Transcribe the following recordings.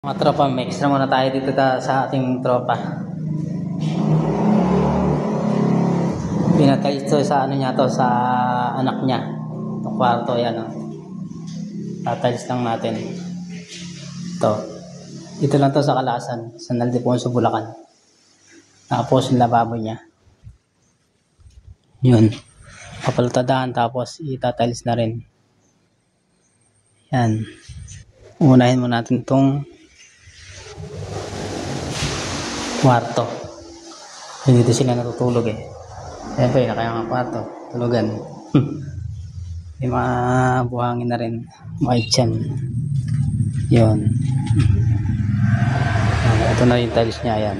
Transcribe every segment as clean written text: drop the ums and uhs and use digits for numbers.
Mga tropa, may extra muna tayo dito sa ating tropa. Pinatay ito sa ano niya to, sa anak niya. Itong kwarto, yan o. Tatiles lang natin. Ito. Ito lang to sa Kalasan. Sa Naldiponso, Bulacan. Tapos yung lababo niya. Yun. Papalutadaan tapos itatiles na rin. Yan. Unahin mo natin itong kwarto. Dito sila natutulog eh. Siyempre, nakayang ang kwarto. Tulugan. May mga buhangin na rin. Mga itchan. Yun. Ito na yung tiles niya. Ayan.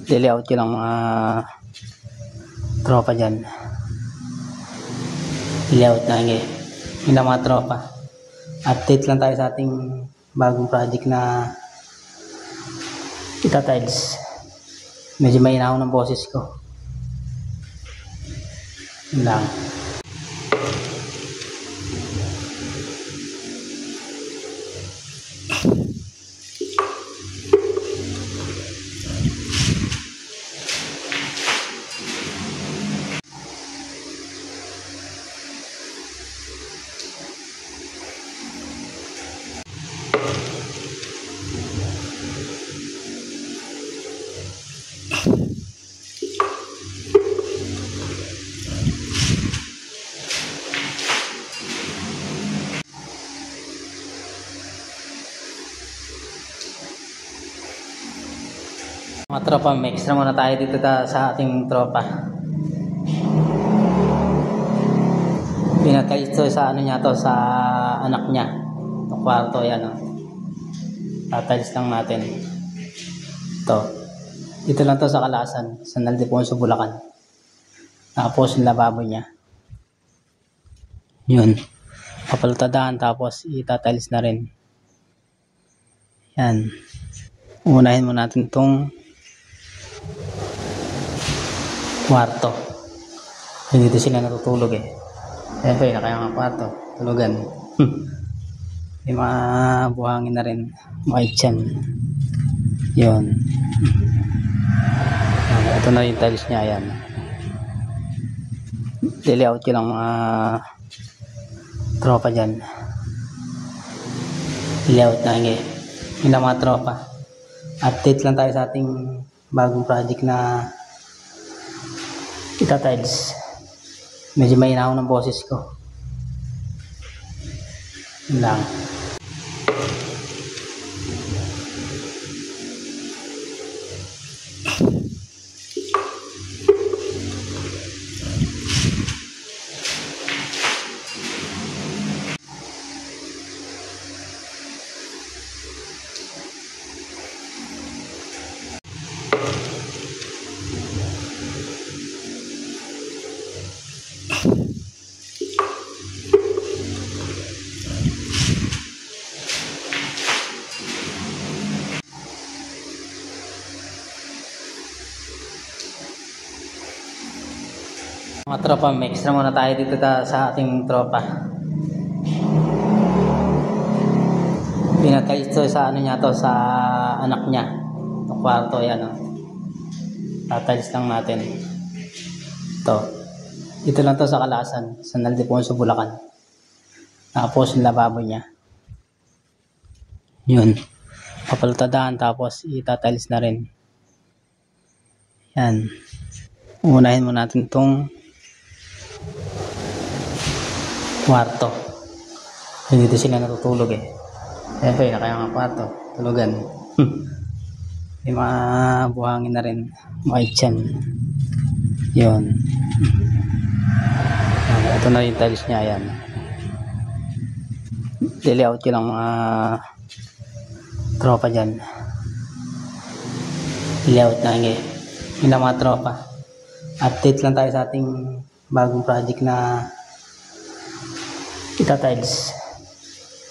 Layout yun ang mga tropa dyan. Layout na nga. Yun ang mga tropa. Update lang tayo sa ating bagong project na itatiles. Medyo mahina ako ng boses ko. Yun lang. Mga tropa, may extra muna tayo dito sa ating tropa. Pinatay ito sa ano niya to, sa anak niya. Itong kwarto, yan o. Tatiles lang natin. Ito. Ito lang to sa Kalasan. Sa Naldiponso, Bulacan. Tapos yung lababo niya. Yun. Papalutadaan tapos itatiles na rin. Yan. Unahin mo natin itong kwarto. Dito sila natutulog eh. Siyempre, nakayang ang kwarto. Tulugan. May mga buhangin na rin. Mga itchan. Yun. Ito na yung tiles niya. Ayan. Layout yun ang mga tropa dyan. Layout na nga. Yun ang mga tropa. Update lang tayo sa ating bagong project na itatiles. Medyo mahina ako ng boses ko. Yun lang. Mga tropa, may extra muna tayo dito sa ating tropa. Pinatay ito sa ano niya to, sa anak niya. Itong kwarto, yan o. Tatiles lang natin. Ito. Ito lang to sa Kalasan. Sa Naldiponso, Bulacan. Tapos yung lababo niya. Yun. Papalutadaan tapos itatiles na rin. Yan. Unahin mo natin itong kwarto. Dito sila natutulog eh. Siyempre, nakayang ang kwarto. Tulugan. May mga buhangin na rin. Mga itchan. Yun. Ito na yung tiles niya. Ayan. Layout yun ang mga tropa dyan. Layout na nga. Yun ang mga tropa. Update lang tayo sa ating bagong project na itatiles.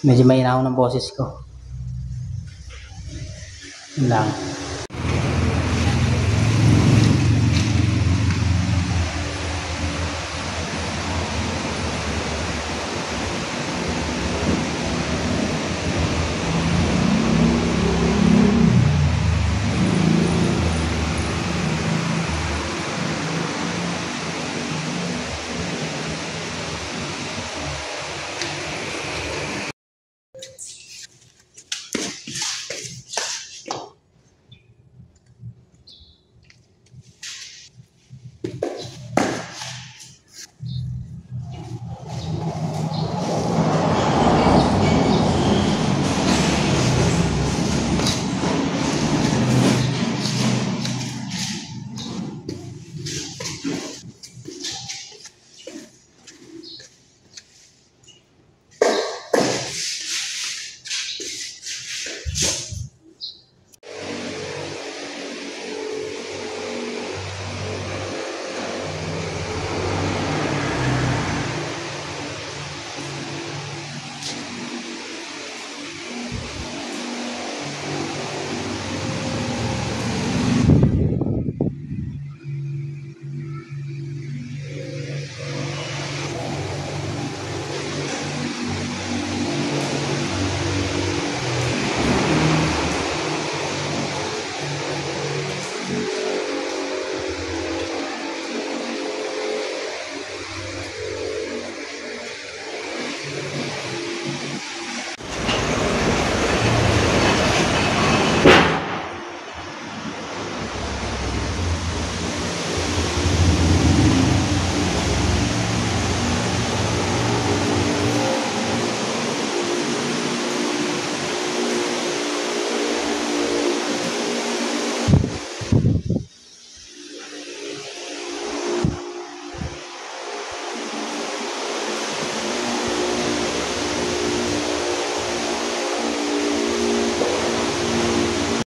Medyo mahina ako ng boses ko. Yun lang.